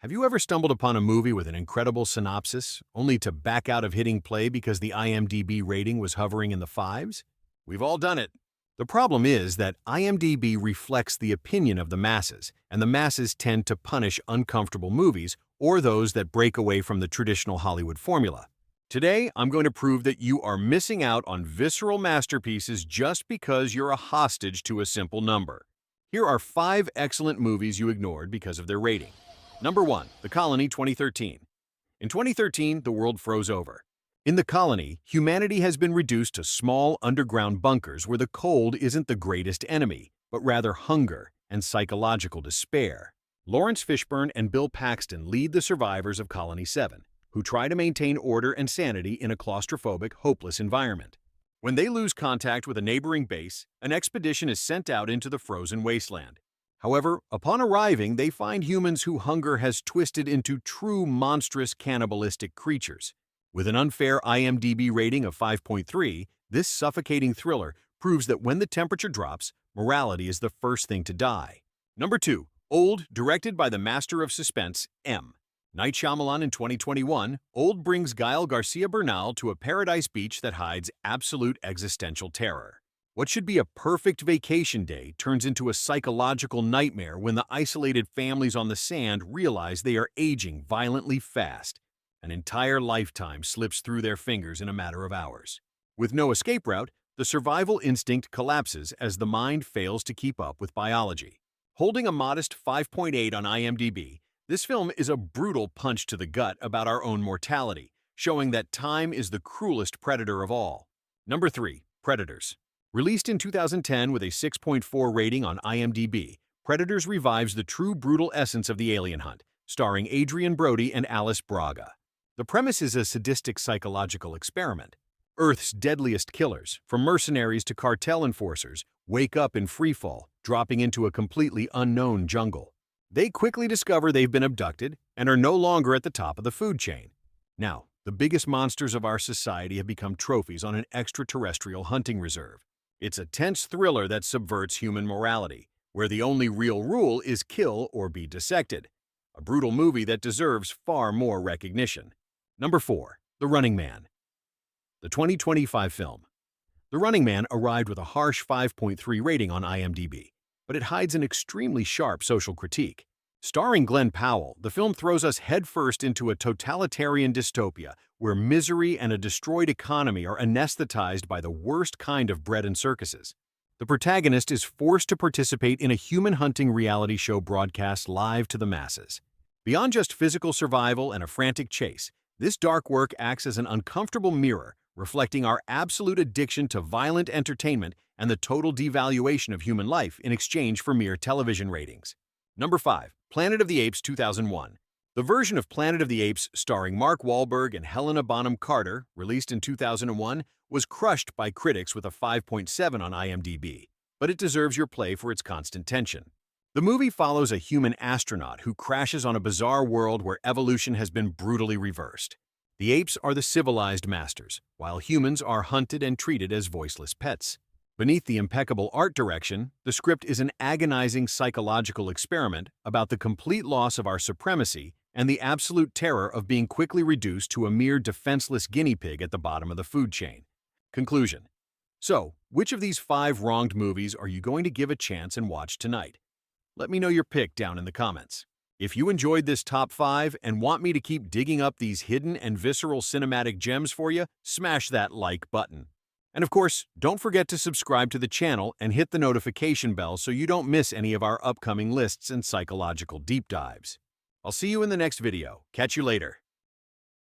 Have you ever stumbled upon a movie with an incredible synopsis, only to back out of hitting play because the IMDb rating was hovering in the fives? We've all done it. The problem is that IMDb reflects the opinion of the masses, and the masses tend to punish uncomfortable movies or those that break away from the traditional Hollywood formula. Today, I'm going to prove that you are missing out on visceral masterpieces just because you're a hostage to a simple number. Here are 5 excellent movies you ignored because of their rating. Number 1. The Colony 2013. In 2013, the world froze over. In the colony, humanity has been reduced to small underground bunkers where the cold isn't the greatest enemy, but rather hunger and psychological despair. Lawrence Fishburne and Bill Paxton lead the survivors of Colony 7, who try to maintain order and sanity in a claustrophobic, hopeless environment. When they lose contact with a neighboring base, an expedition is sent out into the frozen wasteland. However, upon arriving, they find humans who hunger has twisted into true monstrous cannibalistic creatures. With an unfair IMDb rating of 5.3, this suffocating thriller proves that when the temperature drops, morality is the first thing to die. Number 2. Old, directed by the master of suspense, M. Night Shyamalan in 2021, Old brings Gael Garcia Bernal to a paradise beach that hides absolute existential terror. What should be a perfect vacation day turns into a psychological nightmare when the isolated families on the sand realize they are aging violently fast. An entire lifetime slips through their fingers in a matter of hours. With no escape route, the survival instinct collapses as the mind fails to keep up with biology. Holding a modest 5.8 on IMDb, this film is a brutal punch to the gut about our own mortality, showing that time is the cruelest predator of all. Number 3. Predators. Released in 2010 with a 6.4 rating on IMDb, Predators revives the true brutal essence of the alien hunt, starring Adrian Brody and Alice Braga. The premise is a sadistic psychological experiment. Earth's deadliest killers, from mercenaries to cartel enforcers, wake up in freefall, dropping into a completely unknown jungle. They quickly discover they've been abducted and are no longer at the top of the food chain. Now, the biggest monsters of our society have become trophies on an extraterrestrial hunting reserve. It's a tense thriller that subverts human morality, where the only real rule is kill or be dissected. A brutal movie that deserves far more recognition. Number 4. The Running Man. The 2025 film. The Running Man arrived with a harsh 5.3 rating on IMDb, but it hides an extremely sharp social critique. Starring Glenn Powell, the film throws us headfirst into a totalitarian dystopia where misery and a destroyed economy are anesthetized by the worst kind of bread and circuses. The protagonist is forced to participate in a human hunting reality show broadcast live to the masses. Beyond just physical survival and a frantic chase, this dark work acts as an uncomfortable mirror, reflecting our absolute addiction to violent entertainment and the total devaluation of human life in exchange for mere television ratings. Number 5. Planet of the Apes 2001. The version of Planet of the Apes starring Mark Wahlberg and Helena Bonham Carter, released in 2001, was crushed by critics with a 5.7 on IMDb, but it deserves your play for its constant tension. The movie follows a human astronaut who crashes on a bizarre world where evolution has been brutally reversed. The apes are the civilized masters, while humans are hunted and treated as voiceless pets. Beneath the impeccable art direction, the script is an agonizing psychological experiment about the complete loss of our supremacy and the absolute terror of being quickly reduced to a mere defenseless guinea pig at the bottom of the food chain. Conclusion. So, which of these 5 wronged movies are you going to give a chance and watch tonight? Let me know your pick down in the comments. If you enjoyed this top 5 and want me to keep digging up these hidden and visceral cinematic gems for you, smash that like button. And of course, don't forget to subscribe to the channel and hit the notification bell so you don't miss any of our upcoming lists and psychological deep dives. I'll see you in the next video. Catch you later.